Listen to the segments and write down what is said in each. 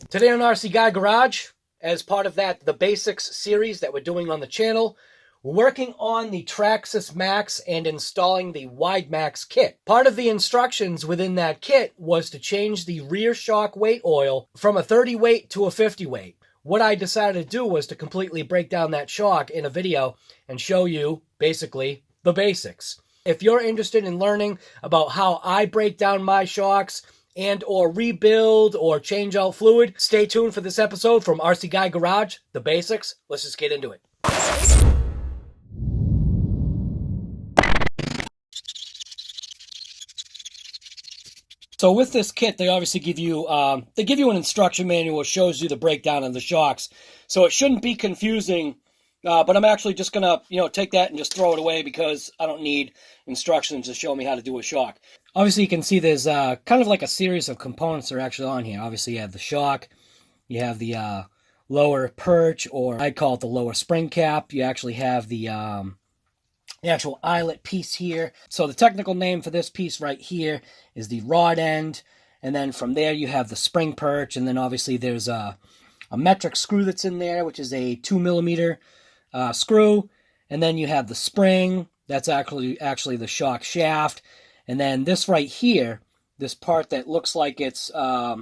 Today on RC Guy Garage, as part of the Basics series that we're doing on the channel, we're working on the Traxxas MAXX and installing the WideMAXX kit. Part of the instructions within that kit was to change the rear shock weight oil from a 30 weight to a 50 weight. What I decided to do was to completely break down that shock in a video and show you, basically, the basics. If you're interested in learning about how I break down my shocks and or rebuild or change out fluid, stay tuned for this episode from RC Guy Garage, the basics. Let's just get into it. So with this kit, they obviously give you an instruction manual that shows you the breakdown of the shocks. So it shouldn't be confusing, but I'm actually just gonna take that and just throw it away because I don't need instructions to show me how to do a shock. Obviously, you can see there's kind of like a series of components that are actually on here. Obviously, you have the shock, you have the lower perch, or I'd call it the lower spring cap. You actually have the actual eyelet piece here. So the technical name for this piece right here is the rod end, and then from there you have the spring perch, and then obviously there's a metric screw that's in there, which is a 2mm screw, and then you have the spring. That's actually the shock shaft. And then this right here, this part that looks like it's a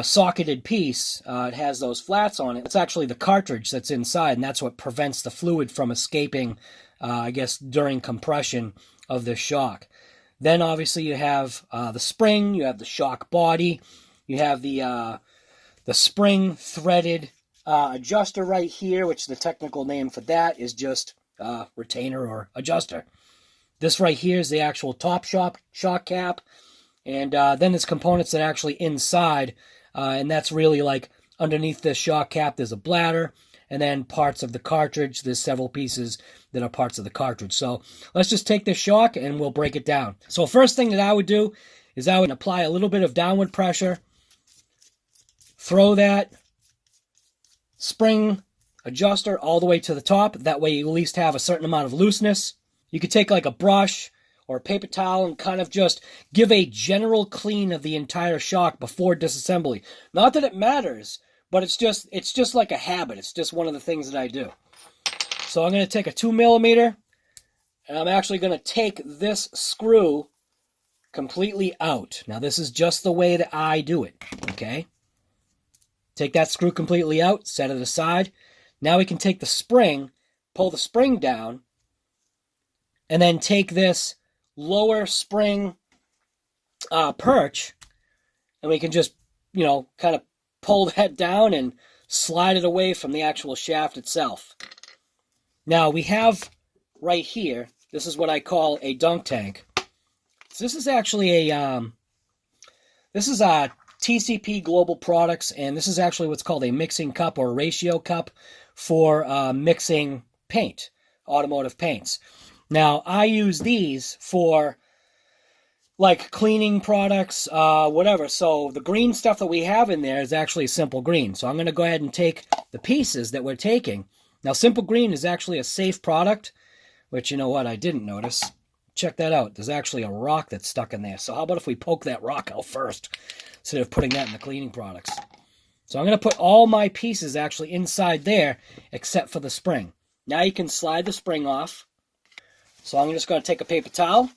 socketed piece, it has those flats on it. It's actually the cartridge that's inside, and that's what prevents the fluid from escaping, I guess, during compression of this shock. Then obviously you have the spring, you have the shock body, you have the spring threaded adjuster right here, which the technical name for that is just retainer or adjuster. This right here is the actual top shock cap, and then there's components that are actually inside, and that's really like underneath this shock cap there's a bladder, and then parts of the cartridge. There's several pieces that are parts of the cartridge. So let's just take this shock and we'll break it down. So first thing that I would do is I would apply a little bit of downward pressure, throw that spring adjuster all the way to the top. That way you at least have a certain amount of looseness. You could take like a brush or a paper towel and kind of just give a general clean of the entire shock before disassembly. Not that it matters, but it's just like a habit. It's just one of the things that I do. So I'm going to take a 2mm, and I'm actually going to take this screw completely out. Now this is just the way that I do it, okay? Take that screw completely out, set it aside. Now we can take the spring, pull the spring down, and then take this lower spring perch, and we can just, kind of pull that down and slide it away from the actual shaft itself. Now we have right here, this is what I call a dunk tank. So this is actually this is a TCP Global Products, and this is actually what's called a mixing cup or a ratio cup for mixing paint, automotive paints. Now, I use these for, like, cleaning products, whatever. So the green stuff that we have in there is actually simple green. So I'm going to go ahead and take the pieces that we're taking. Now, simple green is actually a safe product, which, you know what, I didn't notice. Check that out. There's actually a rock that's stuck in there. So how about if we poke that rock out first, instead of putting that in the cleaning products? So I'm going to put all my pieces actually inside there, except for the spring. Now you can slide the spring off. So I'm just going to take a paper towel,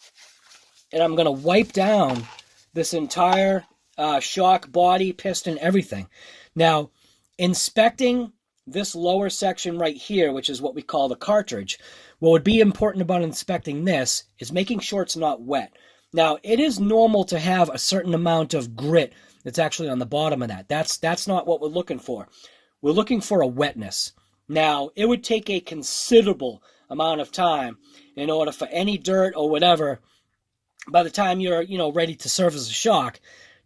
and I'm going to wipe down this entire shock, body, piston, everything. Now, inspecting this lower section right here, which is what we call the cartridge, what would be important about inspecting this is making sure it's not wet. Now, it is normal to have a certain amount of grit that's actually on the bottom of that. That's not what we're looking for. We're looking for a wetness. Now, it would take a considerable amount of time in order for any dirt or whatever, by the time you're, ready to service a shock,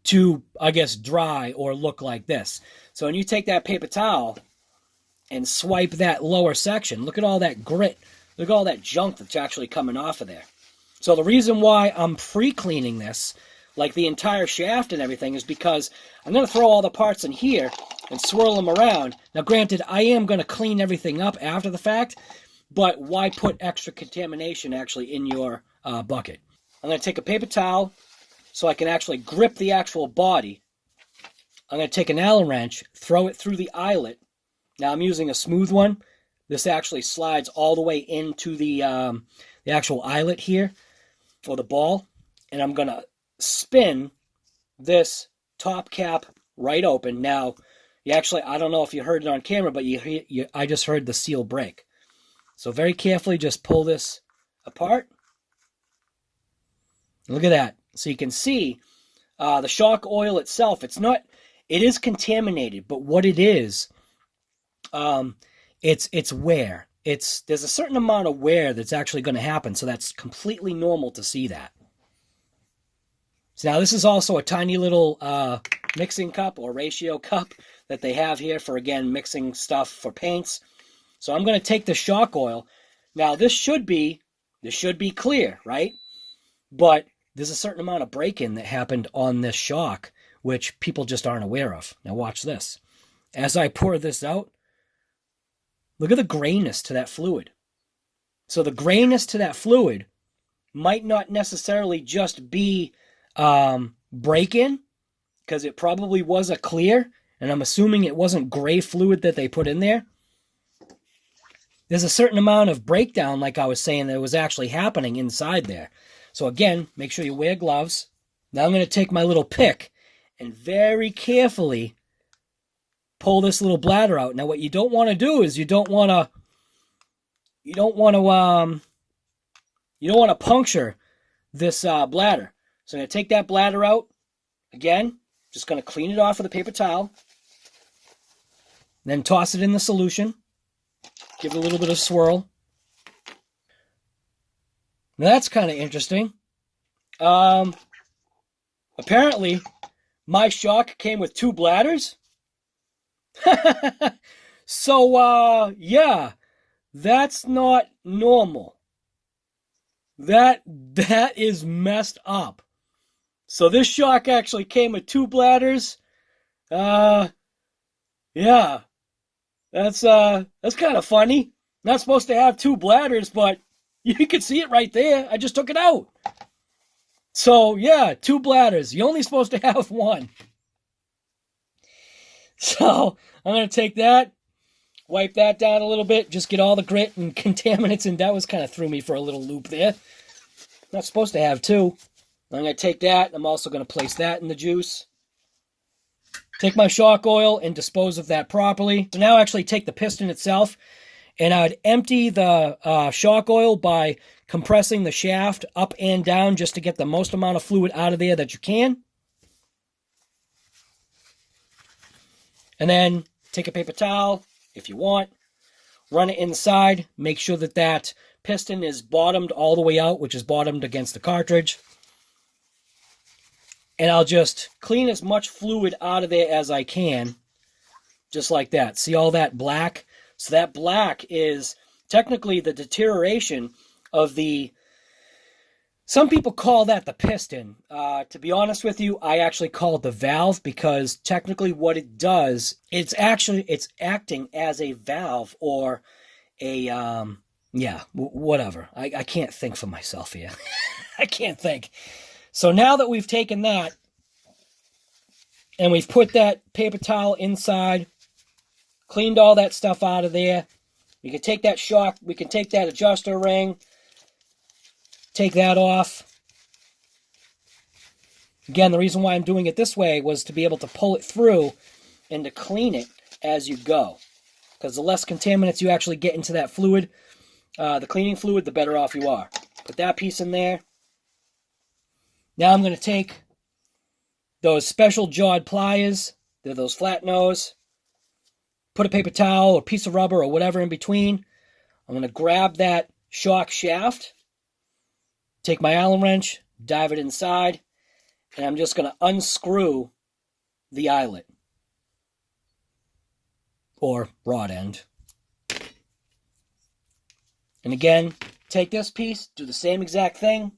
to, I guess, dry or look like this. So when you take that paper towel and swipe that lower section, look at all that grit, look at all that junk that's actually coming off of there. So the reason why I'm pre-cleaning this, like the entire shaft and everything, is because I'm going to throw all the parts in here and swirl them around. Now, granted, I am going to clean everything up after the fact, but why put extra contamination actually in your bucket? I'm going to take a paper towel so I can actually grip the actual body I'm going to take an Allen wrench, throw it through the eyelet. Now I'm using a smooth one. This actually slides all the way into the actual eyelet here, or the ball. And I'm going to spin this top cap right open. Now, I don't know if you heard it on camera, but I just heard the seal break. So very carefully just pull this apart. Look at that. So you can see the shock oil itself, it is contaminated, but what it is, it's wear. There's a certain amount of wear that's actually going to happen, so that's completely normal to see that. So now this is also a tiny little mixing cup or ratio cup that they have here for, again, mixing stuff for paints. So I'm going to take the shock oil. Now this should be clear, right? But there's a certain amount of break-in that happened on this shock, which people just aren't aware of. Now watch this. As I pour this out, look at the grayness to that fluid. So the grayness to that fluid might not necessarily just be break-in, because it probably was a clear, and I'm assuming it wasn't gray fluid that they put in there. There's a certain amount of breakdown, like I was saying, that was actually happening inside there. So again, make sure you wear gloves. Now I'm going to take my little pick and very carefully pull this little bladder out. Now what you don't want to do is you don't want to puncture this bladder. So I'm going to take that bladder out. Again, just going to clean it off with a paper towel. Then toss it in the solution. Give it a little bit of swirl. Now that's kind of interesting. Apparently, my shock came with 2 bladders. So, yeah, that's not normal. That is messed up. So this shock actually came with 2 bladders. Yeah, that's kind of funny. Not supposed to have 2 bladders, but you can see it right there. I just took it out. So yeah, 2 bladders. You're only supposed to have 1. So I'm going to take that, wipe that down a little bit, just get all the grit and contaminants, and that was kind of threw me for a little loop there. Not supposed to have 2. I'm going to take that. I'm also going to place that in the juice. Take my shock oil and dispose of that properly. So now actually take the piston itself, and I'd empty the shock oil by compressing the shaft up and down just to get the most amount of fluid out of there that you can. And then take a paper towel, if you want, run it inside. Make sure that that piston is bottomed all the way out, which is bottomed against the cartridge. And I'll just clean as much fluid out of there as I can, just like that. See all that black? So that black is technically the deterioration of the... Some people call that the piston. To be honest with you, I actually call it the valve, because technically what it does, it's acting as a valve or a, whatever. I can't think for myself here. I can't think. So now that we've taken that and we've put that paper towel inside, cleaned all that stuff out of there, we can take that shock, we can take that adjuster ring, take that off. Again, the reason why I'm doing it this way was to be able to pull it through and to clean it as you go. Because the less contaminants you actually get into that fluid, the cleaning fluid, the better off you are. Put that piece in there. Now I'm going to take those special jawed pliers, they're those flat nose, put a paper towel or piece of rubber or whatever in between. I'm going to grab that shock shaft, take my Allen wrench, dive it inside, and I'm just going to unscrew the eyelet or rod end. And again, take this piece, do the same exact thing.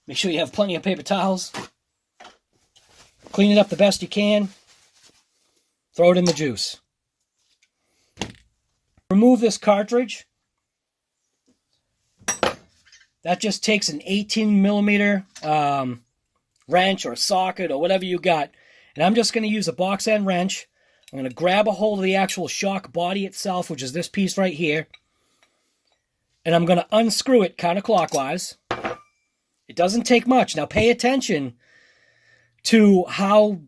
Make sure you have plenty of paper towels. Clean it up the best you can. Throw it in the juice. Remove this cartridge. That just takes an 18 millimeter wrench or socket or whatever you got, And I'm just going to use a box end wrench. I'm going to grab a hold of the actual shock body itself, which is this piece right here. And I'm going to unscrew it counterclockwise. It doesn't take much. Now pay attention to how,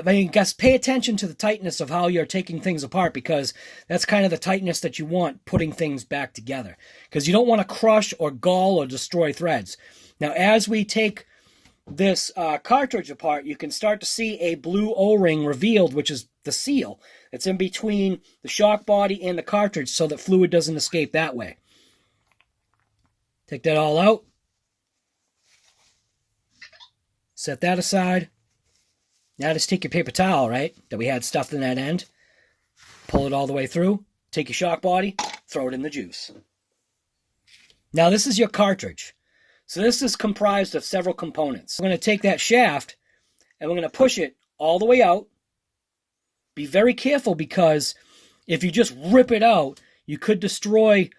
pay attention to the tightness of how you're taking things apart, because that's kind of the tightness that you want putting things back together. Because you don't want to crush or gall or destroy threads. Now as we take this cartridge apart, you can start to see a blue O-ring revealed, which is the seal. It's in between the shock body and the cartridge so that fluid doesn't escape that way. Take that all out. Set that aside. Now just take your paper towel, right, that we had stuffed in that end. Pull it all the way through. Take your shock body. Throw it in the juice. Now this is your cartridge. So this is comprised of several components. We're going to take that shaft and we're going to push it all the way out. Be very careful, because if you just rip it out, you could destroy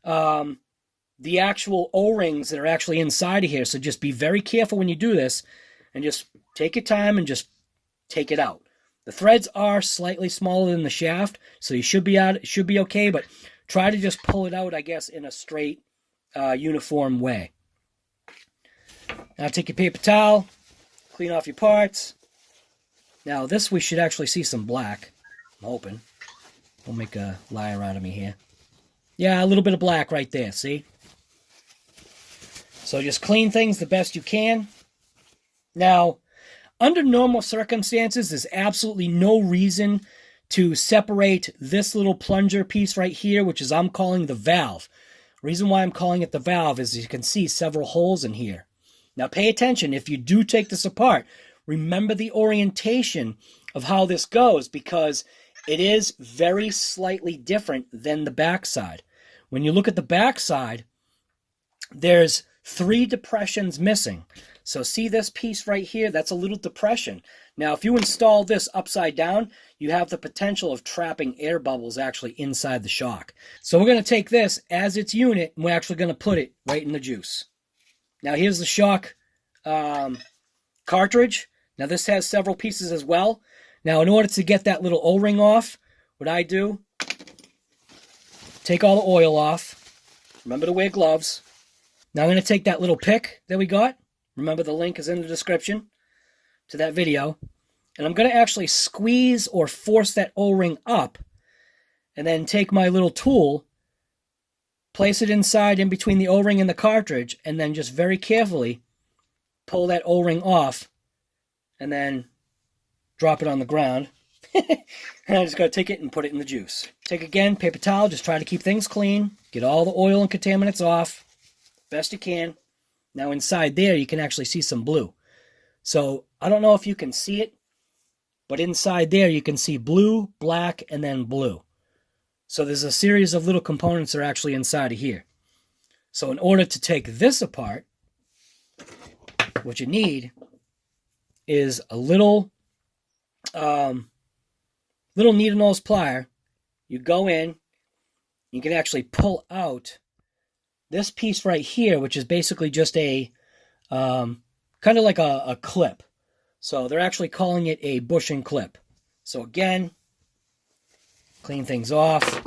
the actual O-rings that are actually inside of here. So just be very careful when you do this, and just take your time and just take it out. The threads are slightly smaller than the shaft, so you should be okay, but try to just pull it out, I guess, in a straight, uniform way. Now take your paper towel, clean off your parts. Now this, we should actually see some black, I'm hoping. Don't make a liar out of me here. Yeah, a little bit of black right there, see? So just clean things the best you can. Now, under normal circumstances, there's absolutely no reason to separate this little plunger piece right here, which is I'm calling the valve. The reason why I'm calling it the valve is you can see several holes in here. Now pay attention, if you do take this apart, remember the orientation of how this goes, because it is very slightly different than the backside. When you look at the backside, there's 3 depressions missing. So see this piece right here? That's a little depression. Now if you install this upside down, you have the potential of trapping air bubbles actually inside the shock. So we're going to take this as its unit, and we're actually going to put it right in the juice. Now here's the shock cartridge. Now this has several pieces as well. Now in order to get that little O-ring off, what I do, take all the oil off. Remember to wear gloves. Now I'm going to take that little pick that we got. Remember the link is in the description to that video. And I'm going to actually squeeze or force that O-ring up, and then take my little tool, place it inside in between the O-ring and the cartridge, and then just very carefully pull that O-ring off, and then drop it on the ground. And I just got to take it and put it in the juice. Take again, paper towel, just try to keep things clean. Get all the oil and contaminants off best you can. Now inside there you can actually see some blue. So I don't know if you can see it, but inside there you can see blue, black, and then blue. So there's a series of little components that are actually inside of here. So in order to take this apart, what you need is a little needle nose plier. You go in, you can actually pull out this piece right here, which is basically just a kind of like a clip. So they're actually calling it a bushing clip. So again, clean things off.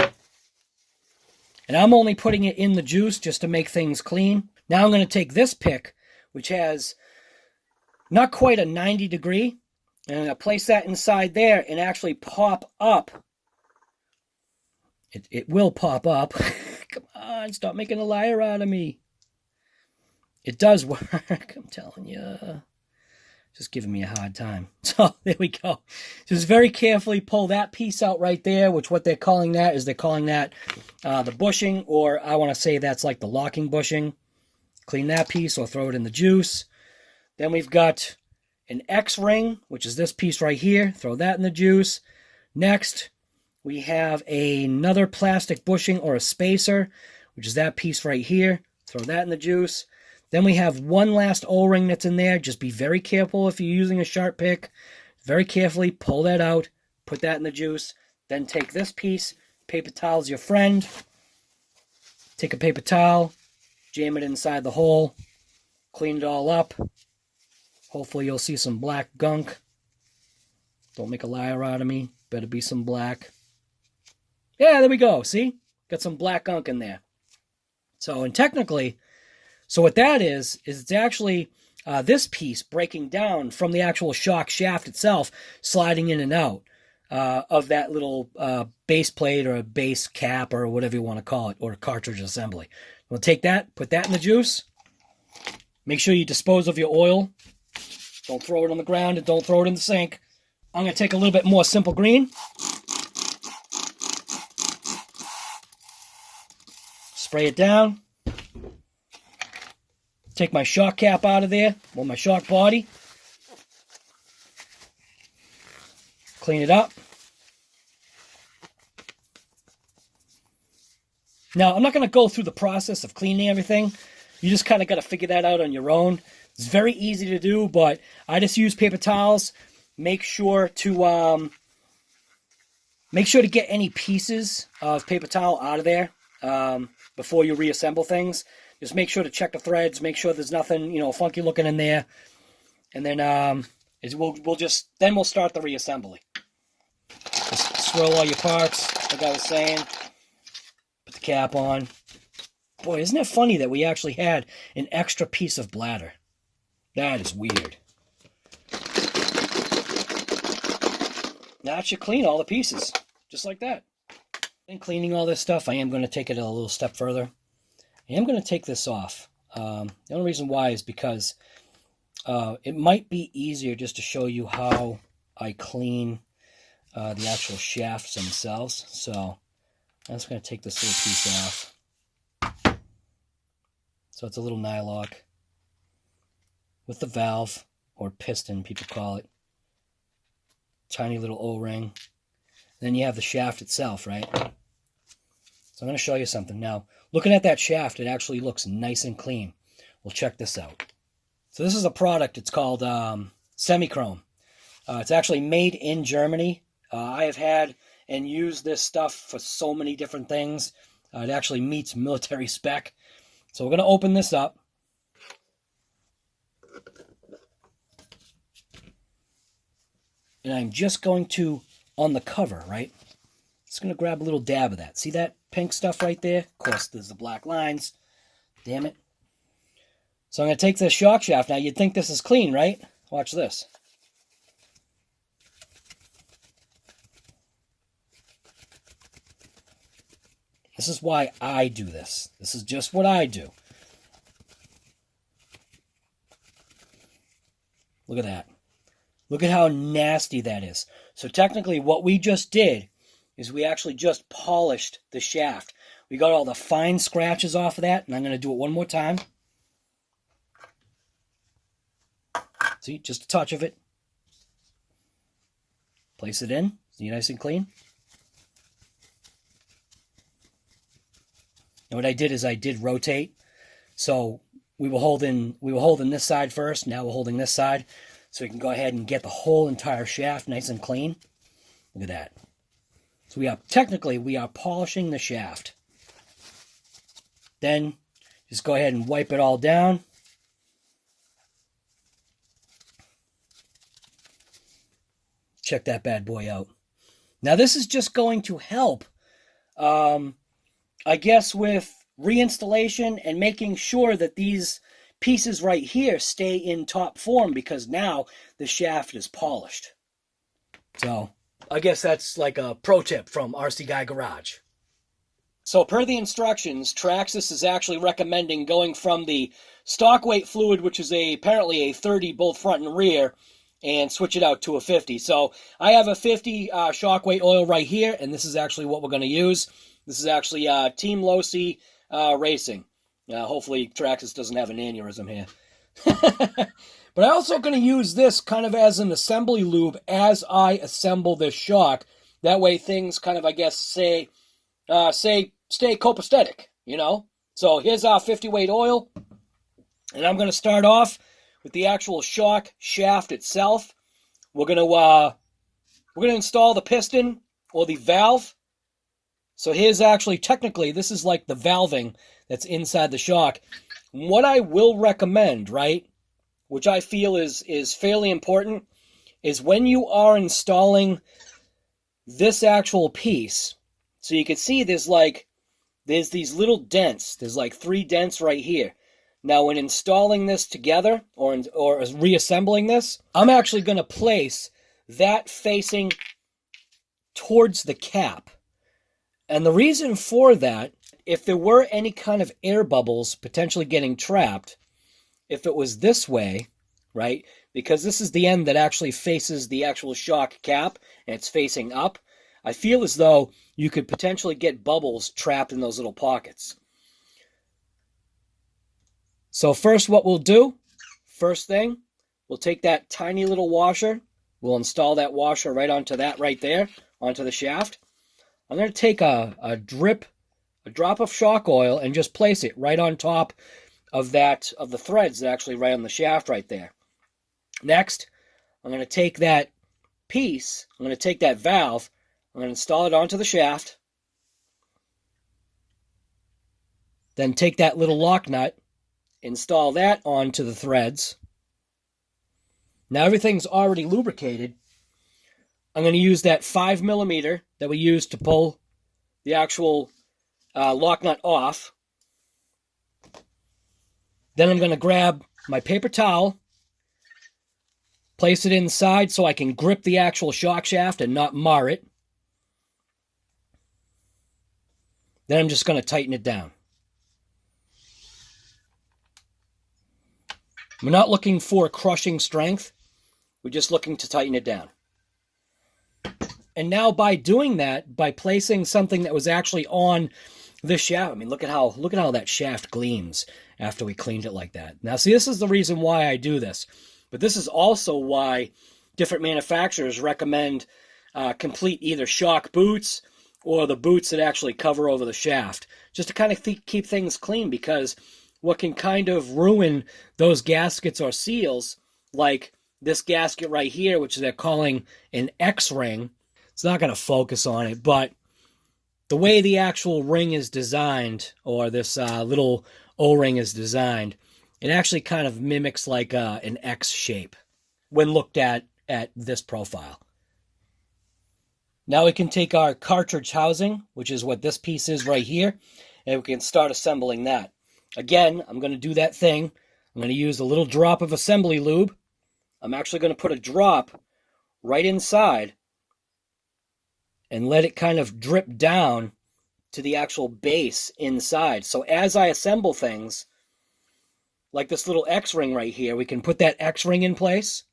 And I'm only putting it in the juice just to make things clean. Now I'm going to take this pick, which has not quite a 90 degree, and I'm going to place that inside there and actually pop up. It will pop up. Come on, stop making a liar out of me. It does work, I'm telling you. Just giving me a hard time. So there we go. Just very carefully pull that piece out right there, which what they're calling that is they're calling that the bushing, or I want to say that's like the locking bushing. Clean that piece or throw it in the juice. Then we've got an X ring, which is this piece right here. Throw that in the juice. Next, we have another plastic bushing or a spacer, which is that piece right here. Throw that in the juice. Then we have one last O-ring that's in there. Just be very careful if you're using a sharp pick. Very carefully pull that out. Put that in the juice. Then take this piece. Paper towel's your friend. Take a paper towel. Jam it inside the hole. Clean it all up. Hopefully you'll see some black gunk. Don't make a liar out of me. Better be some black. Yeah, there we go. See? Got some black gunk in there. So, and technically, so what that is it's actually this piece breaking down from the actual shock shaft itself, sliding in and out of that little base plate or a base cap or whatever you want to call it, or cartridge assembly. We'll take that, put that in the juice. Make sure you dispose of your oil. Don't throw it on the ground and don't throw it in the sink. I'm going to take a little bit more simple green. Spray it down. Take my shock cap out of there, or my shock body. Clean it up. Now, I'm not going to go through the process of cleaning everything. You just kind of got to figure that out on your own. It's very easy to do, but I just use paper towels. Make sure to get any pieces of paper towel out of there before you reassemble things. Just make sure to check the threads. Make sure there's nothing, you know, funky looking in there, and then we'll start the reassembly. Just swirl all your parts, like I was saying. Put the cap on. Boy, isn't it funny that we actually had an extra piece of bladder? That is weird. Now it should clean all the pieces, just like that. In cleaning all this stuff, I am going to take it a little step further. I am going to take this off. The only reason why is because it might be easier just to show you how I clean the actual shafts themselves. So I'm just going to take this little piece off. So it's a little nylock with the valve, or piston, people call it. Tiny little O-ring. Then you have the shaft itself, right? So I'm going to show you something. Now, looking at that shaft, it actually looks nice and clean. Well, check this out. So this is a product. It's called Semichrome. It's actually made in Germany. I have had and used this stuff for so many different things. It actually meets military spec. So we're going to open this up. And I'm just going to, on the cover, right? Just going to grab a little dab of that. See that pink stuff right there? Of course, there's the black lines. Damn it. So I'm going to take this shock shaft. Now, you'd think this is clean, right? Watch this. This is why I do this. This is just what I do. Look at that. Look at how nasty that is. So technically what we just did is we actually just polished the shaft. We got all the fine scratches off of that, and I'm going to do it one more time. See, just a touch of it. Place it in. See, nice and clean. And what I did is I did rotate. So we were holding this side first. Now we're holding this side. So we can go ahead and get the whole entire shaft nice and clean. Look at that. So we are polishing the shaft. Then just go ahead and wipe it all down. Check that bad boy out. Now this is just going to help, I guess, with reinstallation and making sure that these pieces right here stay in top form, because now the shaft is polished. So I guess that's like a pro tip from RC Guy Garage. So per the instructions, Traxxas is actually recommending going from the stock weight fluid, which is apparently a 30 both front and rear, and switch it out to a 50. So I have a 50 shock weight oil right here, and this is actually what we're going to use. This is actually Team LOSI Racing. Hopefully Traxxas doesn't have an aneurysm here. But I'm also going to use this kind of as an assembly lube as I assemble this shock. That way things kind of, I guess, stay copacetic, you know? So here's our 50 weight oil. And I'm going to start off with the actual shock shaft itself. We're going to install the piston, or the valve. So here's actually, technically, this is like the valving that's inside the shock. What I will recommend, right, which I feel is fairly important, is when you are installing this actual piece. So you can see there's these little dents. There's like 3 dents right here. Now when installing this together or reassembling this, I'm actually going to place that facing towards the cap. And the reason for that, if there were any kind of air bubbles potentially getting trapped, if it was this way, right, because this is the end that actually faces the actual shock cap and it's facing up, I feel as though you could potentially get bubbles trapped in those little pockets. So first what we'll do, first thing, we'll take that tiny little washer, we'll install that washer right onto that right there, onto the shaft. I'm going to take a drop of shock oil and just place it right on top of the threads that actually right on the shaft right there. Next, I'm going to take that piece, I'm going to take that valve, I'm going to install it onto the shaft. Then take that little lock nut, install that onto the threads. Now everything's already lubricated. I'm going to use that 5mm that we used to pull the actual lock nut off. Then I'm going to grab my paper towel, place it inside so I can grip the actual shock shaft and not mar it. Then I'm just going to tighten it down. We're not looking for crushing strength. We're just looking to tighten it down. And now by doing that, by placing something that was actually on this shaft, I mean, look at how that shaft gleams after we cleaned it like that. Now, see, this is the reason why I do this. But this is also why different manufacturers recommend complete either shock boots or the boots that actually cover over the shaft, just to kind of keep things clean, because what can kind of ruin those gaskets or seals, like this gasket right here, which they're calling an X-ring. It's not going to focus on it, but the way the actual ring is designed, or this little O-ring is designed, it actually kind of mimics like an X shape when looked at this profile. Now we can take our cartridge housing, which is what this piece is right here, and we can start assembling that. Again, I'm going to do that thing. I'm going to use a little drop of assembly lube. I'm actually going to put a drop right inside and let it kind of drip down to the actual base inside. So as I assemble things, like this little X-ring right here, we can put that X-ring in place.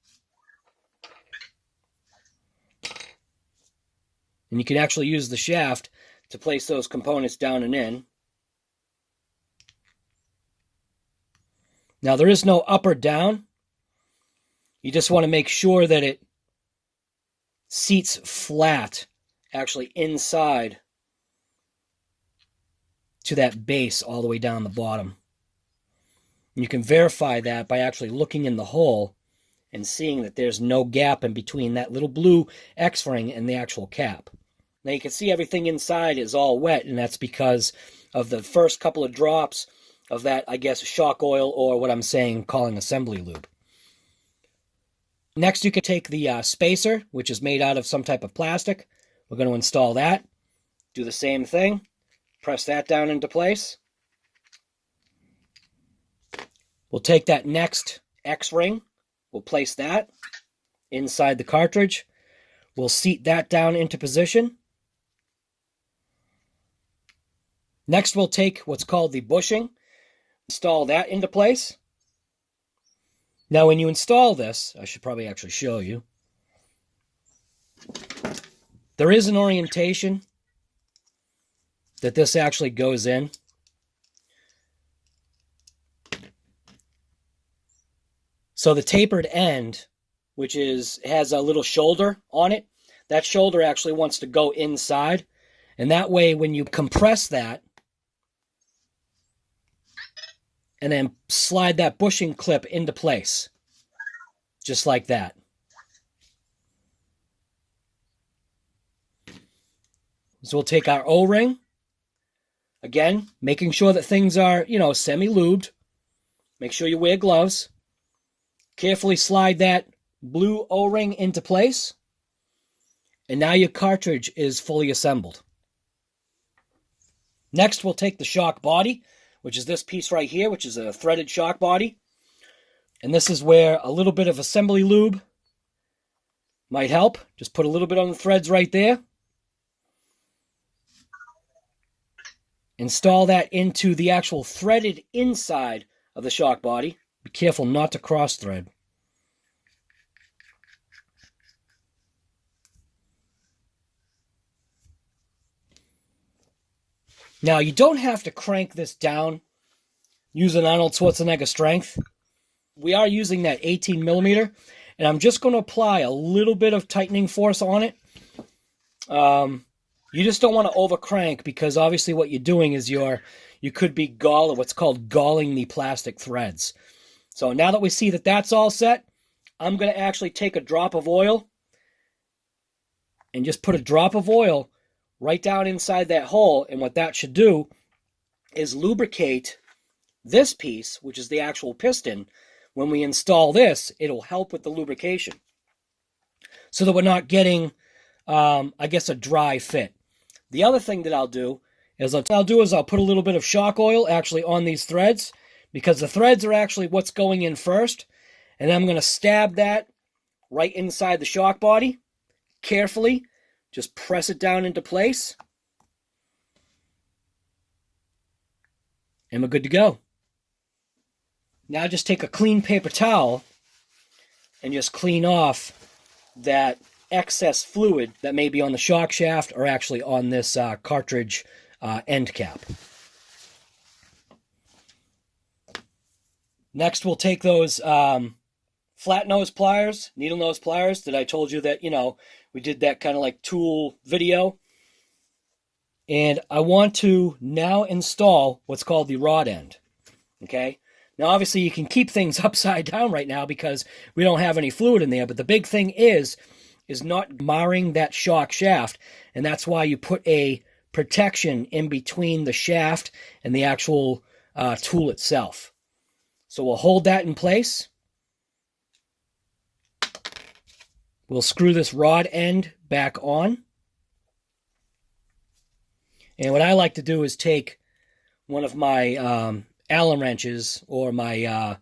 And you can actually use the shaft to place those components down and in. Now there is no up or down. You just want to make sure that it seats flat, actually inside to that base all the way down the bottom. And you can verify that by actually looking in the hole and seeing that there's no gap in between that little blue X-ring and the actual cap. Now you can see everything inside is all wet, and that's because of the first couple of drops of that, I guess, shock oil, or what I'm calling assembly lube. Next, you can take the spacer, which is made out of some type of plastic. We're going to install that. Do the same thing. Press that down into place. We'll take that next X-ring. We'll place that inside the cartridge. We'll seat that down into position. Next, we'll take what's called the bushing. Install that into place. Now, when you install this, I should probably actually show you. There is an orientation that this actually goes in. So the tapered end, which has a little shoulder on it, that shoulder actually wants to go inside. And that way, when you compress that, and then slide that bushing clip into place, just like that. So we'll take our O-ring, again, making sure that things are, semi-lubed. Make sure you wear gloves. Carefully slide that blue O-ring into place. And now your cartridge is fully assembled. Next, we'll take the shock body, which is this piece right here, which is a threaded shock body. And this is where a little bit of assembly lube might help. Just put a little bit on the threads right there. Install that into the actual threaded inside of the shock body. Be careful not to cross thread. Now, you don't have to crank this down using Arnold Schwarzenegger strength. We are using that 18 millimeter, and I'm just going to apply a little bit of tightening force on it. You just don't want to over crank, because obviously what you're doing is you could be what's called galling the plastic threads. So now that we see that that's all set, I'm going to actually take a drop of oil and just put a drop of oil right down inside that hole. And what that should do is lubricate this piece, which is the actual piston. When we install this, it'll help with the lubrication so that we're not getting, I guess, a dry fit. The other thing that I'll do is I'll put a little bit of shock oil actually on these threads, because the threads are actually what's going in first. And I'm going to stab that right inside the shock body carefully. Just press it down into place. And we're good to go. Now just take a clean paper towel and just clean off that excess fluid that may be on the shock shaft or actually on this cartridge end cap. Next, we'll take those flat nose pliers, needle nose pliers that I told you that, we did that kind of like tool video. And I want to now install what's called the rod end. Okay? Now, obviously, you can keep things upside down right now because we don't have any fluid in there. But the big thing is not marring that shock shaft. And that's why you put a protection in between the shaft and the actual tool itself. So we'll hold that in place. We'll screw this rod end back on. And what I like to do is take one of my Allen wrenches or my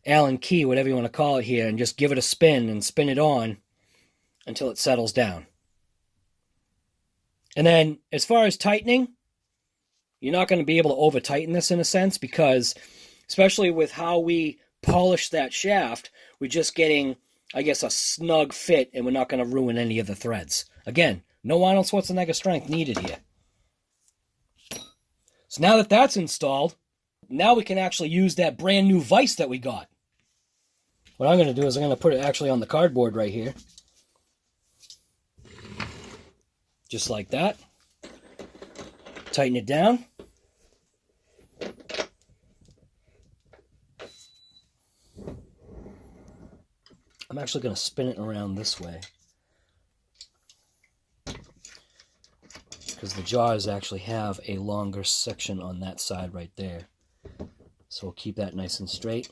Allen key, whatever you want to call it here, and just give it a spin and spin it on until it settles down. And then as far as tightening, you're not going to be able to over tighten this in a sense, because especially with how we polish that shaft, we're just getting, I guess, a snug fit, and we're not going to ruin any of the threads. Again, no Arnold Schwarzenegger strength needed here. So now that that's installed, now we can actually use that brand new vise that we got. What I'm going to do is I'm going to put it actually on the cardboard right here. Just like that. Tighten it down. I'm actually going to spin it around this way, because the jaws actually have a longer section on that side right there. So we'll keep that nice and straight.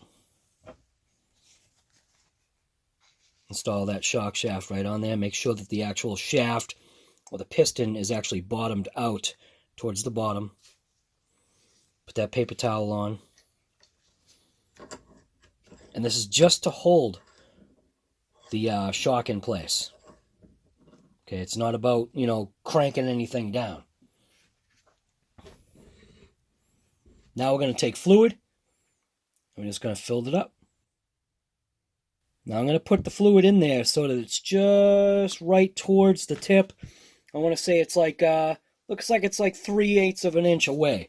Install that shock shaft right on there. Make sure that the actual shaft or the piston is actually bottomed out towards the bottom. Put that paper towel on. And this is just to hold the shock in place. Okay, it's not about, cranking anything down. Now we're going to take fluid. I'm just going to fill it up. Now I'm going to put the fluid in there so that it's just right towards the tip. I want to say it's like, looks like it's like 3/8 of an inch away.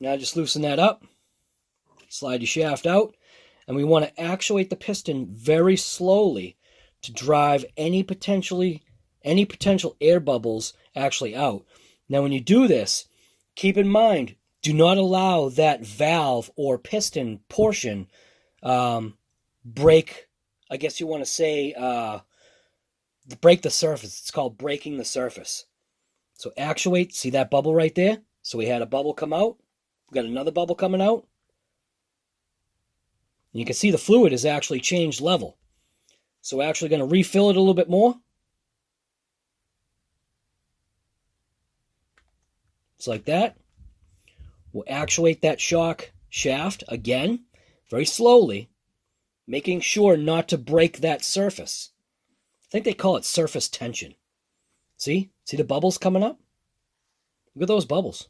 Now just loosen that up. Slide your shaft out. And we want to actuate the piston very slowly to drive any potential air bubbles actually out. Now when you do this, keep in mind, do not allow that valve or piston portion break, I guess you want to say, break the surface. It's called breaking the surface. So actuate, see that bubble right there? So we had a bubble come out. We got another bubble coming out. And you can see the fluid has actually changed level. So we're actually going to refill it a little bit more. Just like that. We'll actuate that shock shaft again, very slowly, making sure not to break that surface. I think they call it surface tension. See? See the bubbles coming up? Look at those bubbles.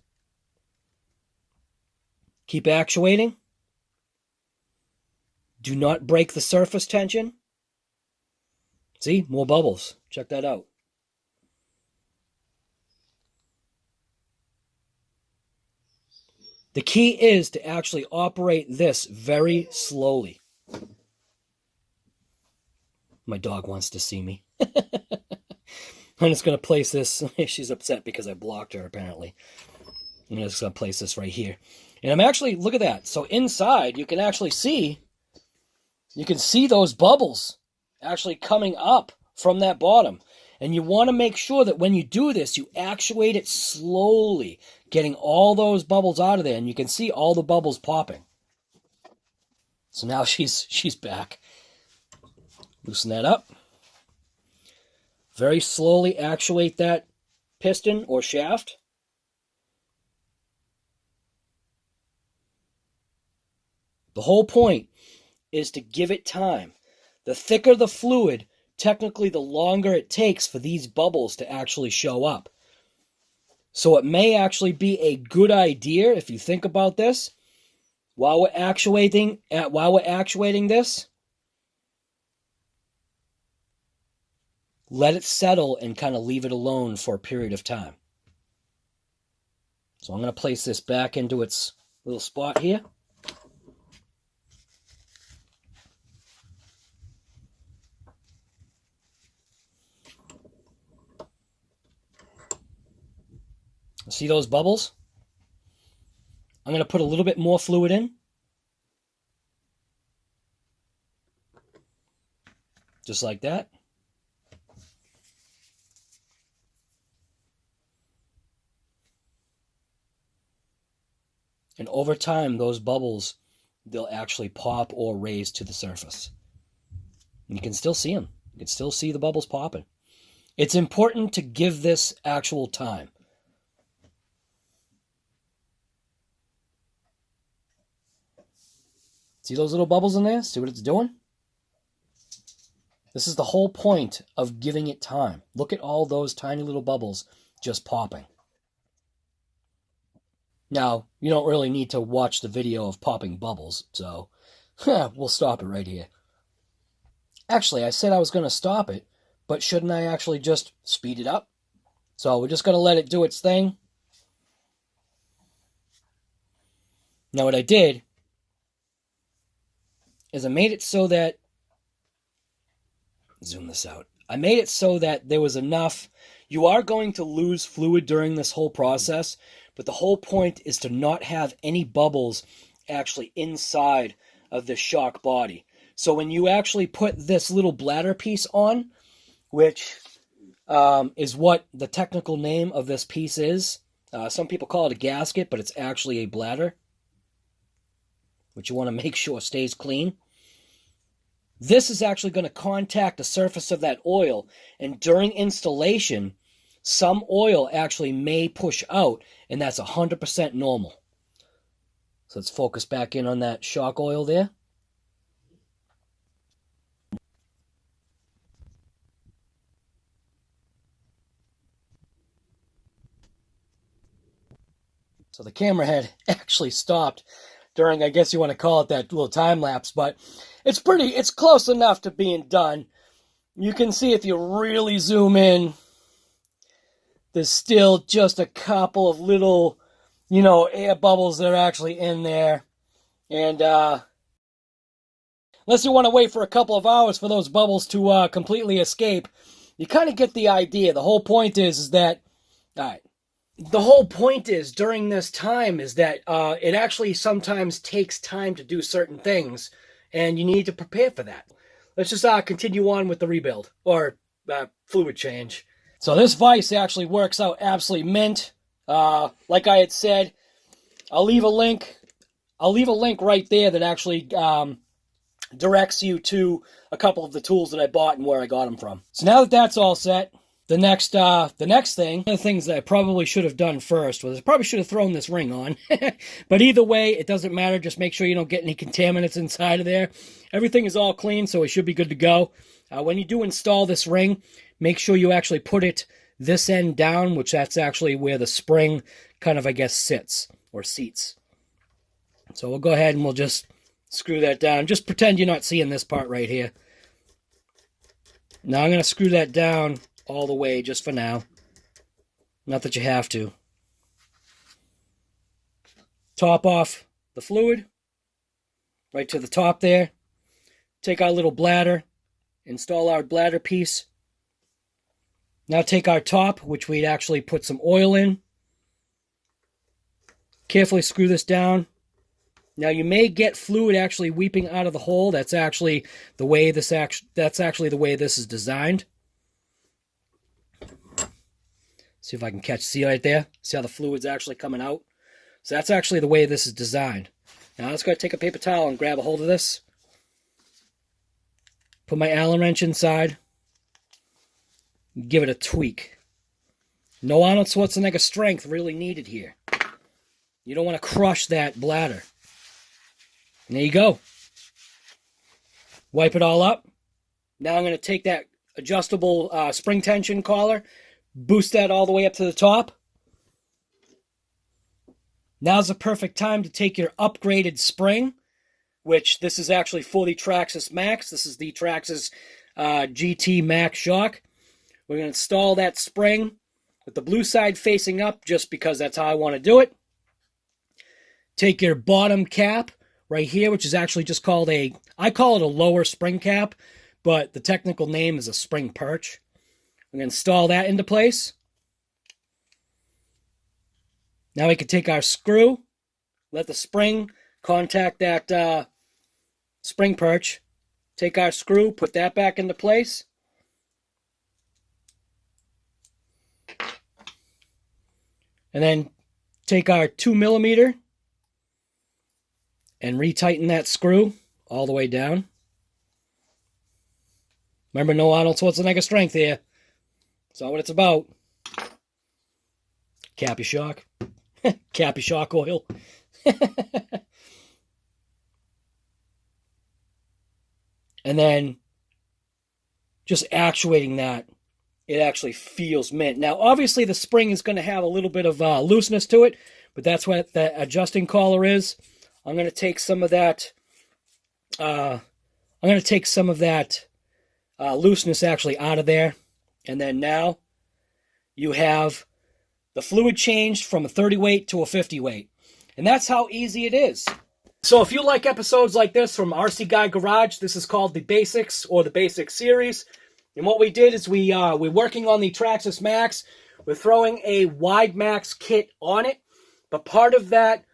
Keep actuating. Do not break the surface tension. See? More bubbles. Check that out. The key is to actually operate this very slowly. My dog wants to see me. I'm just going to place this. She's upset because I blocked her, apparently. I'm just going to place this right here. And I'm actually, look at that. So inside, you can actually see, those bubbles actually coming up from that bottom. And you want to make sure that when you do this, you actuate it slowly, getting all those bubbles out of there. And you can see all the bubbles popping. So now she's back. Loosen that up. Very slowly actuate that piston or shaft. The whole point is to give it time. The thicker the fluid, technically the longer it takes for these bubbles to actually show up. So it may actually be a good idea, if you think about this, while we're actuating this, let it settle and kind of leave it alone for a period of time. So I'm going to place this back into its little spot here. See those bubbles? I'm going to put a little bit more fluid in. Just like that. And over time, those bubbles, they'll actually pop or raise to the surface. And you can still see them. You can still see the bubbles popping. It's important to give this actual time. See those little bubbles in there? See what it's doing? This is the whole point of giving it time. Look at all those tiny little bubbles just popping. Now, you don't really need to watch the video of popping bubbles, so we'll stop it right here. Actually, I said I was going to stop it, but shouldn't I actually just speed it up? So we're just going to let it do its thing. Now what I did is I made it so that, zoom this out, I made it so that there was enough. You are going to lose fluid during this whole process, but the whole point is to not have any bubbles actually inside of the shock body. So when you actually put this little bladder piece on, which is what the technical name of this piece is, some people call it a gasket, but it's actually a bladder, which you want to make sure stays clean. This is actually going to contact the surface of that oil, and during installation, some oil actually may push out, and that's 100% normal. So let's focus back in on that shock oil there. So the camera had actually stopped during, I guess you want to call it that little time lapse, but it's close enough to being done. You can see if you really zoom in, there's still just a couple of little, air bubbles that are actually in there. And unless you want to wait for a couple of hours for those bubbles to completely escape, you kind of get the idea. The whole point is that, all right, the whole point is during this time is that it actually sometimes takes time to do certain things, and you need to prepare for that. Let's just continue on with the rebuild, or fluid change. So this vise actually works out absolutely mint. Like I had said, I'll leave a link right there that actually directs you to a couple of the tools that I bought and where I got them from. So now that that's all set, the next thing, one of the things that I probably should have done first was I probably should have thrown this ring on. But either way, it doesn't matter. Just make sure you don't get any contaminants inside of there. Everything is all clean, so it should be good to go. When you do install this ring, make sure you actually put it this end down, which that's actually where the spring kind of, I guess, sits or seats. So we'll go ahead and we'll just screw that down. Just pretend you're not seeing this part right here. Now I'm going to screw that down all the way just for now. Not that you have to. Top off the fluid. Right to the top there. Take our little bladder. Install our bladder piece. Now take our top, which we'd actually put some oil in. Carefully screw this down. Now you may get fluid actually weeping out of the hole. That's actually the way this is designed. See if I can see right there. See how the fluid's actually coming out? So that's actually the way this is designed. Now let's go take a paper towel and grab a hold of this. Put my Allen wrench inside. Give it a tweak. No Arnold Schwarzenegger strength really needed here. You don't want to crush that bladder. And there you go. Wipe it all up. Now I'm going to take that adjustable spring tension collar, boost that all the way up to the top. Now's the perfect time to take your upgraded spring, which this is actually for the Traxxas MAXX. This is the Traxxas GT-MAXX shock. We're going to install that spring with the blue side facing up just because that's how I want to do it. Take your bottom cap right here, which is actually just called I call it a lower spring cap, but the technical name is a spring perch. We're going to install that into place. Now we can take our screw, let the spring contact that spring perch, take our screw, put that back into place. And then take our 2mm and retighten that screw all the way down. Remember, no Arnold Schwarzenegger strength here. That's not what it's about. Cappy shock. Cappy shock oil. And then just actuating that, it actually feels mint. Now, obviously, the spring is going to have a little bit of looseness to it, but that's what that adjusting collar is. I'm going to take some of that. Looseness actually out of there, and then now you have the fluid changed from a 30 weight to a 50 weight, and that's how easy it is. So if you like episodes like this from RC Guy Garage, this is called the Basics or the Basics series. And what we did is we're working on the Traxxas MAXX. We're throwing a wide max kit on it, but part of that,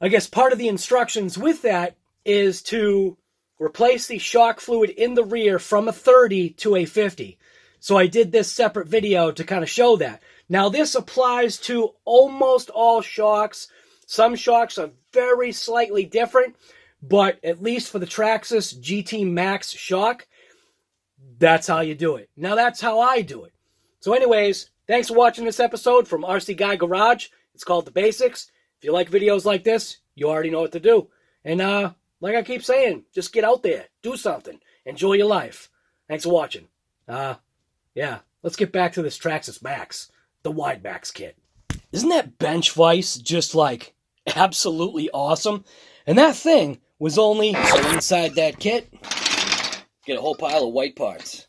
I guess part of the instructions with that is to replace the shock fluid in the rear from a 30 to a 50. So I did this separate video to kind of show that. Now this applies to almost all shocks. Some shocks are very slightly different, but at least for the Traxxas GT-MAXX shock, that's how you do it. Now that's how I do it. So anyways, thanks for watching this episode from RC Guy Garage. It's called The Basics. If you like videos like this, you already know what to do. And like I keep saying, just get out there, do something, enjoy your life. Thanks for watching. Yeah, let's get back to this Traxxas MAXX, the wide max kit. Isn't that bench vise just like absolutely awesome? And that thing was only, so inside that kit, get a whole pile of white parts.